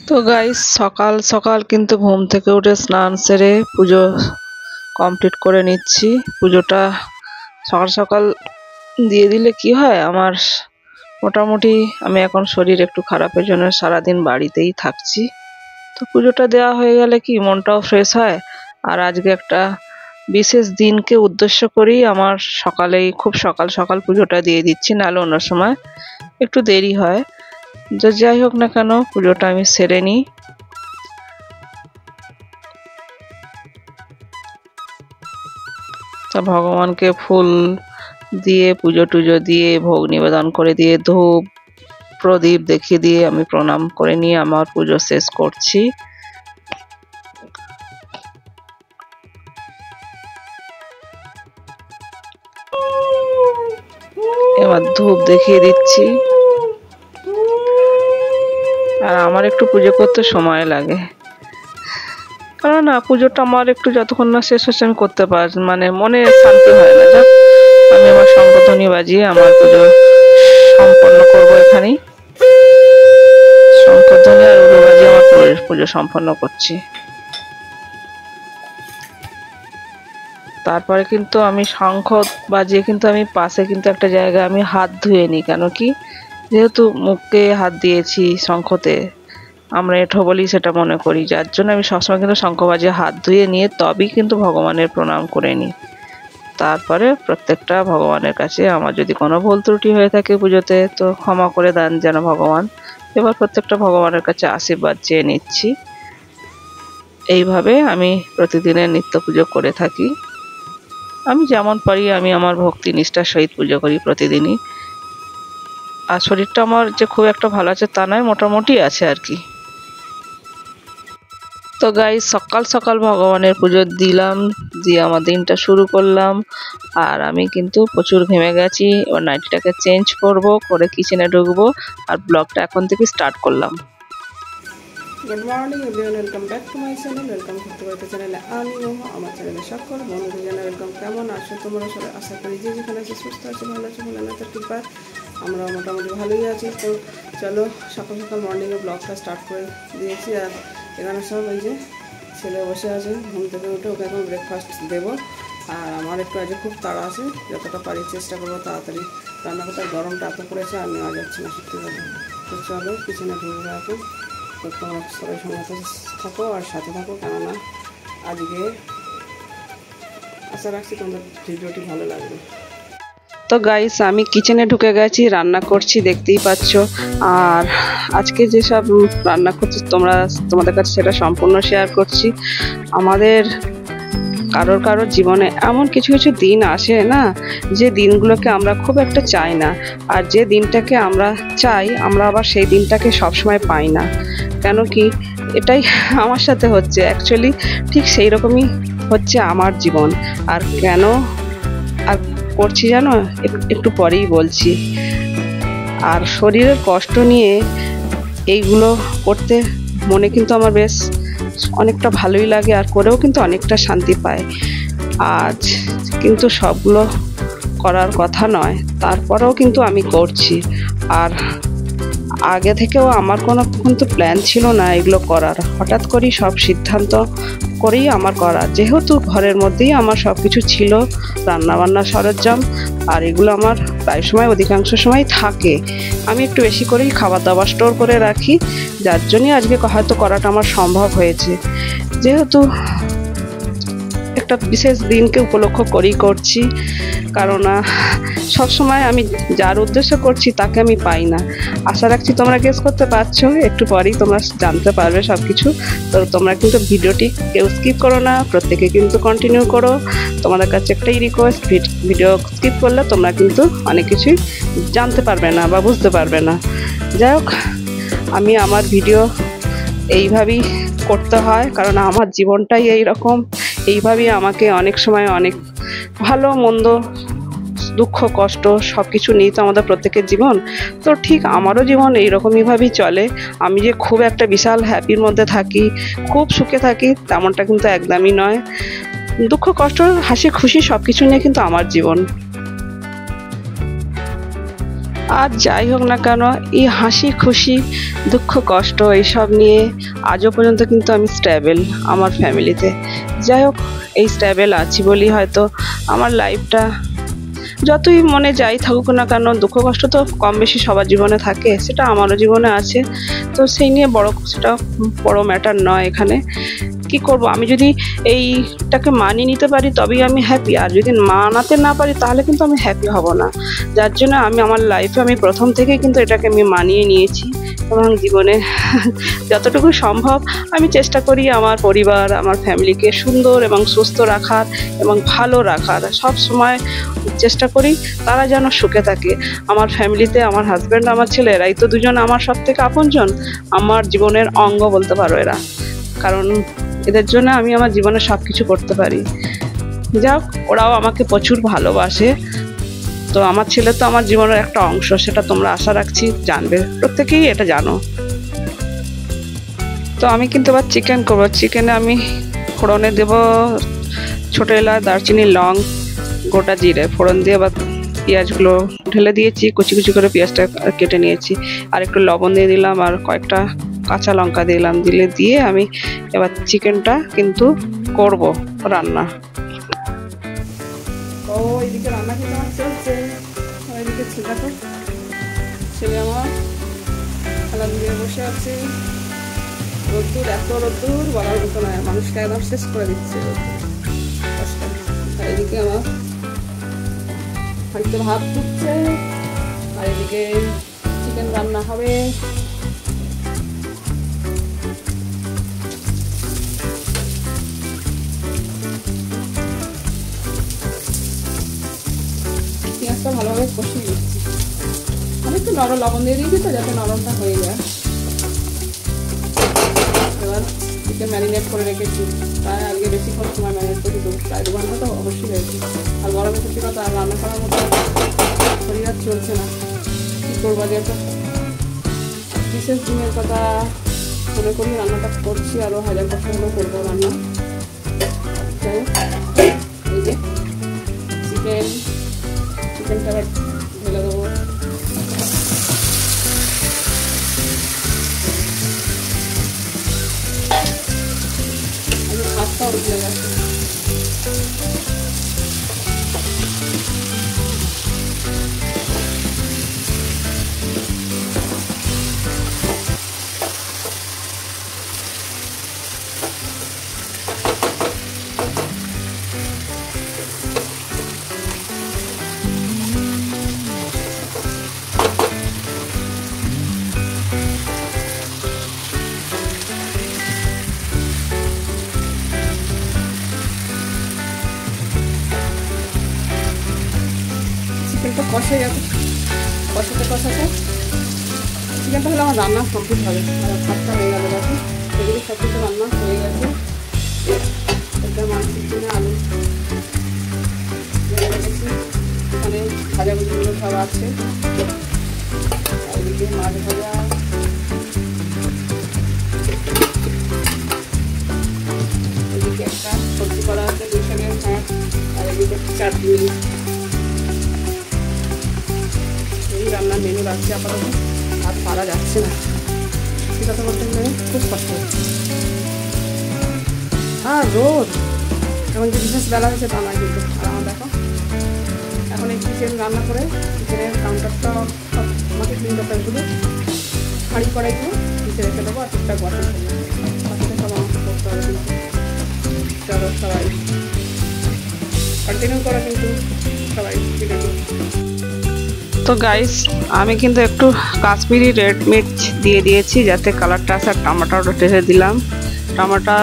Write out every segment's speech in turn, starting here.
তো গাইস সকাল সকাল কিন্তু ঘুম থেকে উঠে স্নান সেরে পুজো কমপ্লিট করে নিচ্ছি। পুজোটা সকাল সকাল দিয়ে দিলে কি হয়, আমার মোটামুটি আমি এখন শরীর একটু খারাপের জন্য সারাদিন বাড়িতেই থাকছি। তো পুজোটা দেওয়া হয়ে গেলে কি মনটাও ফ্রেশ হয়। আর আজকে একটা বিশেষ দিনকে উদ্দেশ্য করেই আমার সকালেই খুব সকাল সকাল পুজোটা দিয়ে দিচ্ছি, নাহলে অন্য সময় একটু দেরি হয়। যাই হোক না কেন, পুজোটা আমি সেরে নিই। তা ভগবানকে ফুল দিয়ে পুজো টুজো দিয়ে ভোগ নিবেদন করে দিয়ে ধূপ প্রদীপ দেখিয়ে দিয়ে আমি প্রণাম করে নিয়ে আমার পুজো শেষ করছি। এবার ধূপ দেখিয়ে দিচ্ছি। আর আমার একটু পুজো করতে সময় লাগে, কারণ না পুজোটা আমার একটু যতক্ষণ না শেষ হচ্ছে আমি করতে পারি, মানে মনে শান্তি হয় না। যাক, আমি আবার শঙ্খধ্বনি বাজিয়ে আমার পুজো সম্পন্ন করবো এখানেই। শঙ্খধ্বনি আর উলু বাজিয়ে আমার পুজো সম্পন্ন করছি। তারপরে কিন্তু আমি শঙ্খ বাজিয়ে কিন্তু আমি পাশে কিন্তু একটা জায়গায় আমি হাত ধুয়ে নিই, কেন কি যেহেতু মুখে হাত দিয়েছি শঙ্খতে, আমরা এঁঠো বলি সেটা মনে করি, যার জন্য আমি সবসময় কিন্তু শঙ্খ বাজিয়ে হাত ধুয়ে নিয়ে তবেই কিন্তু ভগবানের প্রণাম করে নিই। তারপরে প্রত্যেকটা ভগবানের কাছে আমার যদি কোনো ভুল ত্রুটি হয়ে থাকে পুজোতে তো ক্ষমা করে দেন যেন ভগবান। এবার প্রত্যেকটা ভগবানের কাছে আশীর্বাদ চেয়ে নিচ্ছি। এইভাবে আমি প্রতিদিনের নিত্য পুজো করে থাকি। আমি যেমন পারি আমি আমার ভক্তি নিষ্ঠার সহিত পুজো করি প্রতিদিনই। আর শরীরটা আমার যে খুব একটা ভালো আছে তা নয়, মোটামুটি আছে আর কি। তো গাইস সকাল সকাল ভগবানের পুজো দিলাম, দিয়ে আমার দিনটা শুরু করলাম। আর আমি কিন্তু প্রচুর ঘেমে গেছি। এবার নাইটিটাকে চেঞ্জ করব, করে কিচেনে ঢুকবো আর ব্লগটা এখন থেকে স্টার্ট করলাম। Good morning everyone, welcome back to my channel. Welcome করতে পারতে চ্যানেলে আমি আমার চ্যানেলে সকল বন্ধুদের জানাই ওয়েলকাম। কেমন আছো তোমরা সবাই? আশা করি যে যেখানে আছে সুস্থ আছে, ভালো আছে, ভোলেনাথের কৃপায় আমরা মোটামুটি ভালোই আছি। তো চলো সকাল সকাল মর্নিংয়ে ব্লগটা স্টার্ট করে দিয়েছি। আর এখানে সব এই যে ছেলে বসে আছে, ঘুম থেকে উঠে ওকে এখন ব্রেকফাস্ট দেবো। আর আমার একটু আজ খুব তাড়া আছে, যতটা পারি চেষ্টা করবো তাড়াতাড়ি রান্না করতে। গরমটা এত পড়েছে আর নেওয়া যাচ্ছে না সত্যি কথা। তো চলো কিচেনে ঢুকবো এখন। তো তোমরা সবাই সঙ্গে থাকো আর সাথে থাকো, কেননা আজকে আশা রাখছি তোমাদের ভিডিওটি ভালো লাগবে। তো গাইস আমি কিচেনে ঢুকে গেছি, রান্না করছি দেখতেই পাচ্ছ। আর আজকে যেসব রান্না করছি তোমাদের কাছে সেটা সম্পূর্ণ শেয়ার করছি। আমাদের কারোর জীবনে এমন কিছু কিছু দিন আসে না, যে দিনগুলোকে আমরা খুব একটা চাই না, আর যে দিনটাকে আমরা চাই আমরা আবার সেই দিনটাকে সবসময় পাই না। কেন কি এটাই আমার সাথে হচ্ছে, অ্যাকচুয়ালি ঠিক সেই রকমই হচ্ছে আমার জীবন। আর কেন আর করছি জানো, একটু পরেই বলছি। আর শরীরের কষ্ট নিয়ে এইগুলো করতে মনে কিন্তু আমার বেশ অনেকটা ভালোই লাগে, আর করেও কিন্তু অনেকটা শান্তি পায়। আজ কিন্তু সবগুলো করার কথা নয়, তারপরেও কিন্তু আমি করছি। আর আগে থেকেও আমার কোনো কিন্তু প্ল্যান ছিল না এগুলো করার, হঠাৎ করেই সব সিদ্ধান্ত করেই আমার করা। যেহেতু ঘরের মধ্যেই আমার সব কিছু ছিল, রান্নাবান্নার সরঞ্জাম, আর এগুলো আমার প্রায় সময় অধিকাংশ সময় থাকে। আমি একটু বেশি করেই খাবার দাবার স্টোর করে রাখি, যার জন্যই আজকে হয়তো করাটা আমার সম্ভব হয়েছে। যেহেতু একটা বিশেষ দিনকে উপলক্ষ করেই করছি, কারণ সবসময় আমি যার উদ্দেশ্য করছি তাকে আমি পাই না। আশা রাখছি তোমরা গেস করতে পারছো, একটু পরেই তোমরা জানতে পারবে সব কিছু। তো তোমরা কিন্তু ভিডিওটি কেউ স্কিপ করো না, প্রত্যেকে কিন্তু কন্টিনিউ করো। তোমাদের কাছে একটাই রিকোয়েস্ট, ভিডিও স্কিপ করলে তোমরা কিন্তু অনেক কিছুই জানতে পারবে না বা বুঝতে পারবে না। যাই হোক, আমি আমার ভিডিও এইভাবেই করতে হয়, কারণ আমার জীবনটাই এইরকম। এইভাবেই আমাকে অনেক সময় অনেক ভালো মন্দ দুঃখ কষ্ট সব কিছু নিয়ে তো আমাদের প্রত্যেকের জীবন। তো ঠিক আমারও জীবন এইরকমইভাবেই চলে। আমি যে খুব একটা বিশাল হ্যাপির মধ্যে থাকি, খুব সুখে থাকি, তেমনটা কিন্তু একদমই নয়। দুঃখ কষ্ট হাসি খুশি সব কিছু নিয়ে কিন্তু আমার জীবন। আর যাই হোক না কেন, এই হাসি খুশি দুঃখ কষ্ট এইসব নিয়ে আজও পর্যন্ত কিন্তু আমি স্ট্যাবেল আমার ফ্যামিলিতে। যাই হোক, এই স্ট্যাবেল আছি বলি হয়তো আমার লাইফটা যতই মনে যাই থাকুক না কেন, দুঃখ কষ্ট তো কম বেশি সবার জীবনে থাকে, সেটা আমারও জীবনে আছে। তো সেই নিয়ে সেটা বড় ম্যাটার নয় এখানে। কি করব, আমি যদি এইটাকে মানিয়ে নিতে পারি তবেই আমি হ্যাপি, আর যদি মানাতে না পারি তাহলে কিন্তু আমি হ্যাপি হব না। যার জন্য আমি আমার লাইফে আমি প্রথম থেকেই কিন্তু এটাকে আমি মানিয়ে নিয়েছি, এবং জীবনে যতটুকু সম্ভব আমি চেষ্টা করি আমার পরিবার আমার ফ্যামিলিকে সুন্দর এবং সুস্থ রাখার এবং ভালো রাখার। সব সময় চেষ্টা করি তারা যেন সুখে থাকে। আমার ফ্যামিলিতে আমার হাজব্যান্ড আমার ছেলে এরাই তো দুজন আমার সব থেকে আপনজন, আমার জীবনের অঙ্গ বলতে পারো এরা, কারণ এদের জন্য আমি আমার জীবনে সব কিছু করতে পারি। যাক, ওরাও আমাকে প্রচুর ভালোবাসে। তো আমার ছেলে তো আমার জীবনের একটা অংশ, সেটা তোমরা আশা রাখছি জানবে, প্রত্যেকেই এটা জানো। তো আমি কিন্তু এবার চিকেন করবো। চিকেনে আমি ফোড়নে দেব ছোটো এলাচ, দারচিনি, লং, গোটা জিরে ফোড়ন দিয়ে এবার পেঁয়াজগুলো ঢেলে দিয়েছি, কুচি কুচি করে পেঁয়াজটা কেটে নিয়েছি, আর একটু লবণ দিয়ে দিলাম, আর কয়েকটা কাঁচা লঙ্কা দিলাম। দিয়ে আমি এবার চিকেনটা কিন্তু করব রান্না। ও এইদিকে রান্না কিন্তু আমার চলছে, ওইদিকে ছেলে আমার খেলা দিয়ে বসে আছে। রোদ্দুর, এত রোদ্দুর বলার মতো নয়, মানুষকে একদম শেষ করে দিচ্ছে রোদ্দুর। আর এদিকে আমার হাঁড়িতে ভাত ফুটছে, আর এদিকে চিকেন রান্না হবে। পেঁয়াজটা ভালোভাবে কষিয়ে দিচ্ছি, আমি একটু নরম লবণ দিয়ে দিয়েছি তো যাতে নরমটা হয়ে যায়। এবার চিকেন ম্যারিনেট করে রেখেছি, প্রায় আজকে বেশিক্ষণ সময় ম্যারিনেট করে দেবো, প্রায় 2 ঘন্টা তো অবশ্যই হয়েছে। আর গরমে সত্যি কথা আর রান্না করার মতো শরীর আর চলছে না, কী করবো, যেহেতু বিশেষ দিনের কথা মনে করি রান্নাটা করছি, আরও 1000 কষ্ট হলেও করবো রান্না। যাই হোক, এই যে চিকেনটা আবার ঢেলে দেবো। ভাতটাও উঠলে গেছে। চিকেনটা কষে গেছে, কষাতে চিকেনটা হলে আমার রান্না কমপ্লিট হবে। আর ভাতটা হয়ে গেল, দেখো এদিকে সব কিছু রান্না হয়ে গেছে। এটা মাংসের জন্য আলু রেখেছি, এখানে ভাজাভুজিগুলো সব আছে। আর এদিকে মাছ ভাজা, এদিকে একটা সবজি করা আছে 2 শাকের ভাত, আর এদিকে চাটনি। এই রান্নার মেনু রাখছি আপাতত, আর পারা যাচ্ছে না, সত্যি কথা বলতে গেলে খুব কষ্ট হচ্ছে। আর রোদ, এবং যে বিশেষ বেলা হয়েছে তা নয় কিন্তু। আর আমার দেখো এখন এই চিকেন রান্না করে চিকেনের কাউন্টারটা আমাকে ক্লিন করতে হবে, শুধু হাঁড়ি কড়াইগুলো নিচে রেখে দেবো, আর ঠিকঠাক বাসন বাকিটা সব আমাকে করতে হবে। কিন্তু চলো সবাই কন্টিনিউ করো, কিন্তু সবাই ভিডিওটি। তো গাইস, আমি কিন্তু একটু কাশ্মীরি রেড মির্চ দিয়ে দিয়েছি যাতে কালারটা আসে, আর টমেটোটা ঢেলে দিলাম। টমেটো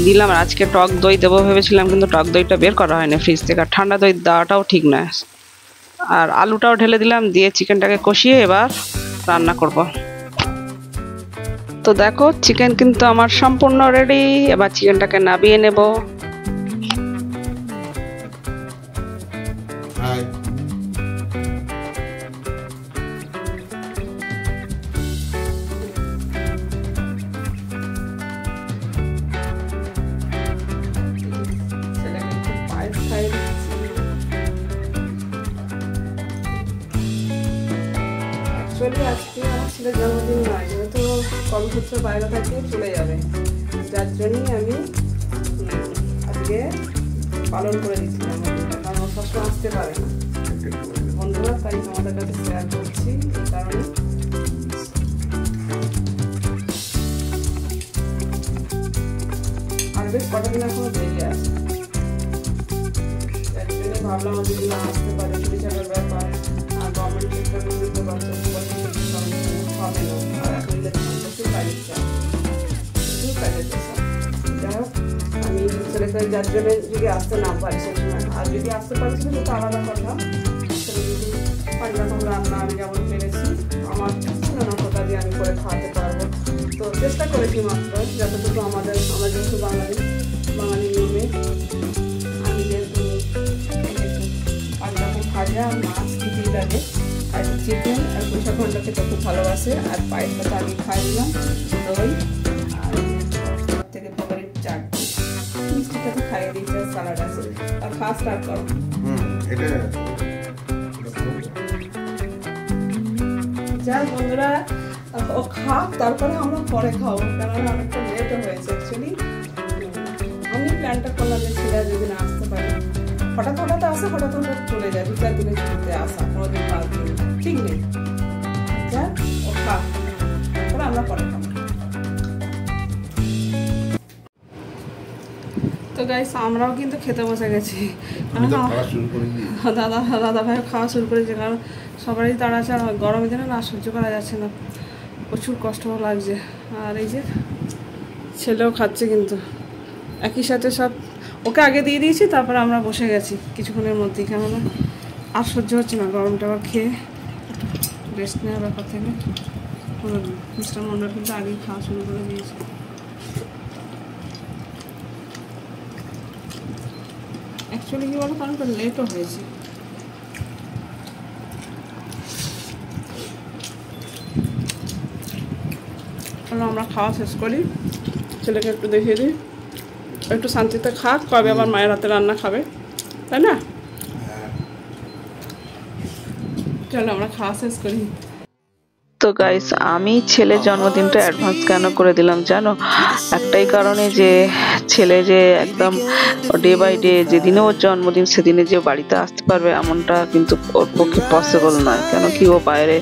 দিলাম, আর আজকে টক দই দেবো ভেবেছিলাম, কিন্তু টক দইটা বের করা হয়নি ফ্রিজ থেকে, আর ঠান্ডা দই দেওয়াটাও ঠিক নয়। আর আলুটাও ঢেলে দিলাম, দিয়ে চিকেনটাকে কষিয়ে এবার রান্না করব। তো দেখো চিকেন কিন্তু আমার সম্পূর্ণ রেডি, এবার চিকেনটাকে নামিয়ে নেব। অ্যাকচুয়ালি আজকে আমার ছেলের জন্মদিন নয়, যেহেতু কর্মসূত্রে বাইরে থাকে চলে যাবে, যার জন্যই আমি আজকে পালন করে দিচ্ছিলাম, কারণ ও সবসময় আসতে পারে না বন্ধুরা, তাই তোমাদের কাছে শেয়ার করছি এই কারণে। আর বেশ কটা দিন এখনো দেরি আছে, যার জন্য ভাবলাম যদি না আসতে পারে চিকিৎসার ব্যাপার, আর গভর্নমেন্ট সেক্টর বুঝতে পারছো হবে না, আর এখন প্রচুর কাজের চাপ, প্রচুর কাজের চাপ। যাই হোক, আমি ছেলেকে যার জন্য যদি আসতে না পারি সেই সময়, আর যদি আসতে পারছি না তো আলাদা কথা, ছেলে যদি 5 রকম রান্না আমি যেমন পেরেছি আমার না কথা দিয়ে আমি করে খাওয়াতে পারবো। তো চেষ্টা করেছি মাত্র যতটুকু আমরা যেহেতু বাঙালি নিয়মে আমি যেহেতু 5 রকম ভাজা, মাছ দিতেই লাগে, আর চিকেন আর পুঁইশাক ঘন্টা খেতে খুব ভালোবাসে, আর পায়ের সাথে আমি খাই দিলাম দই, আর থেকে পকোড়ির চাটনি, মিষ্টিটাকে খাইয়ে দিয়েছে, স্যালাড আছে। আর খাওয়া স্টার্ট করো। যাই বন্ধুরা, ও খাক, তারপরে আমরা পরে খাবো, কারণ অনেকটা লেটও হয়েছে। অ্যাকচুয়ালি আমি প্ল্যানটা করলাম যে ছেলে যদি না আসতে পারে, হঠাৎ আসে, হঠাৎ চলে যায়, 2-4 দিনের ছুটিতে আসা, কোনোদিন 5 দিন ঠিক নেই। আচ্ছা, ও খাক, তারপরে আমরা পরে খাবো। তো গাইস, আমরাও কিন্তু খেতে বসে গেছি, দাদা ভাই খাওয়া শুরু করেছে, কারণ সবারই তাড়াচাড়া, গরমের দিনে না সহ্য করা যাচ্ছে না, প্রচুর কষ্টও লাগছে। আর এই যে ছেলেও খাচ্ছে, কিন্তু একই সাথে সব ওকে আগে দিয়ে দিয়েছি, তারপরে আমরা বসে গেছি কিছুক্ষণের মধ্যেই, কেননা আর সহ্য হচ্ছে না গরমটা, খেয়ে রেস্ট নেওয়ার ব্যাপার থেকে। মিস্টার মন্ডল কিন্তু আগেই খাওয়া শুরু করে দিয়েছে। অ্যাকচুয়ালি কি বলো, কারণ লেটও হয়েছে। আমরা খাওয়া শেষ করি, ছেলেকে একটু দেখিয়ে দিই, একটু শান্তিতে খাক, কবে আবার মায়ের হাতে রান্না খাবে, তাই না? চলো আমরা খাওয়া শেষ করি। তো গাইস, আমি ছেলের জন্মদিনটা অ্যাডভান্স কেন করে দিলাম জানো? একটাই কারণে, যে ছেলে যে একদম ডে বাই ডে যেদিনে ওর জন্মদিন সেদিনে যে বাড়িতে আসতে পারবে এমনটা কিন্তু ওর পক্ষে পসিবল নয়, কেন কি ও বাইরে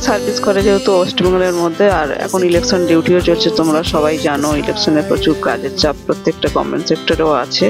সার্ভিস করে যেহেতু ওয়েস্টবেঙ্গলের মধ্যে, আর এখন ইলেকশন ডিউটিও চলছে, তোমরা সবাই জানো ইলেকশনে প্রচুর কাজের চাপ প্রত্যেকটা গভর্নমেন্ট সেক্টরেও আছে।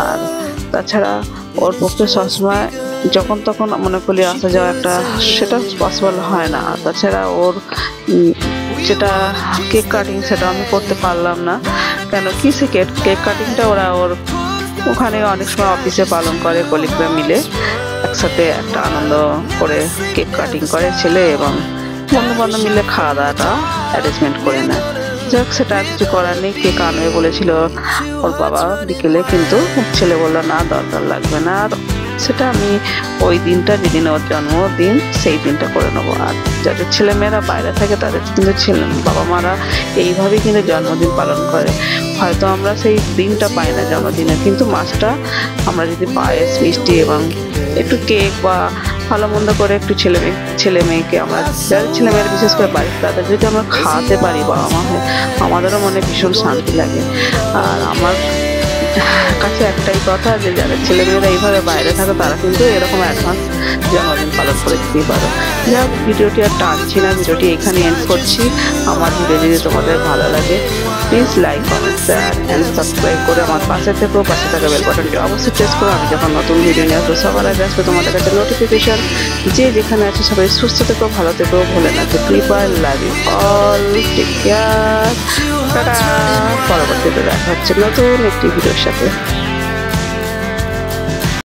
আর তাছাড়া ওর পক্ষে সবসময় যখন তখন মনে করি আসা যাওয়া একটা সেটা পসিবল হয় না। তাছাড়া ওর যেটা কেক কাটিং সেটা আমি করতে পারলাম না, কেন কি সে কেক কাটিংটা ওরা ওর ওখানে অনেক সময় অফিসে পালন করে, কলিগরা মিলে একসাথে একটা আনন্দ করে কেক কাটিং করে ছেলে, এবং বন্ধু বান্ধব মিলে খাওয়া দাওয়াটা অ্যারেঞ্জমেন্ট করে নেয়। যাক, সেটা কিছু করার নেই, কেক আনবে বলেছিল ওর বাবা বিকেলে, কিন্তু ছেলে বললো না দরকার লাগবে না, আর সেটা আমি ওই দিনটা যেদিন ওর জন্মদিন সেই দিনটা করে নেবো। আর যাদের ছেলেমেয়েরা বাইরে থাকে তাদের কিন্তু বাবা মারা এইভাবেই কিন্তু জন্মদিন পালন করে। হয়তো আমরা সেই দিনটা পাই না জন্মদিনে, কিন্তু মাসটা আমরা যদি পায়েস মিষ্টি এবং একটু কেক বা ভালো মন্দ করে একটু ছেলে মেয়েকে আমরা, যাদের ছেলেমেয়েরা বিশেষ করে বাড়িতে তাদের যদি আমরা খাওয়াতে পারি বাবা মা হয়ে, আমাদেরও মনে ভীষণ শান্তি লাগে। আর আমার কাছে একটাই কথা, যে যাদের ছেলেমেয়েরা এইভাবে বাইরে থাকে তারা কিন্তু এরকম অ্যাডভান্স জন্মদিন পালন করে দিতেই পারো। যাই হোক, ভিডিওটি আর টানছি না, ভিডিওটি এখানে এন্ড করছি। আমার ভিডিও যদি তোমাদের ভালো লাগে please like, comment, share and subscribe করে আমার পাশে থেকেও, পাশে থাকা বেল বাটনটি অবশ্যই প্রেস করো। আমি যখন নতুন ভিডিও নিয়ে আসবো সবার আগে আসবে তোমাদের কাছে নোটিফিকেশন। যে যেখানে আছে সবাই সুস্থ থেকো, ভালো থেকো, ভুলে না তো। People love you all, take care, tata. পরবর্তীতে দেখা হচ্ছে নতুন একটি ভিডিওর সাথে।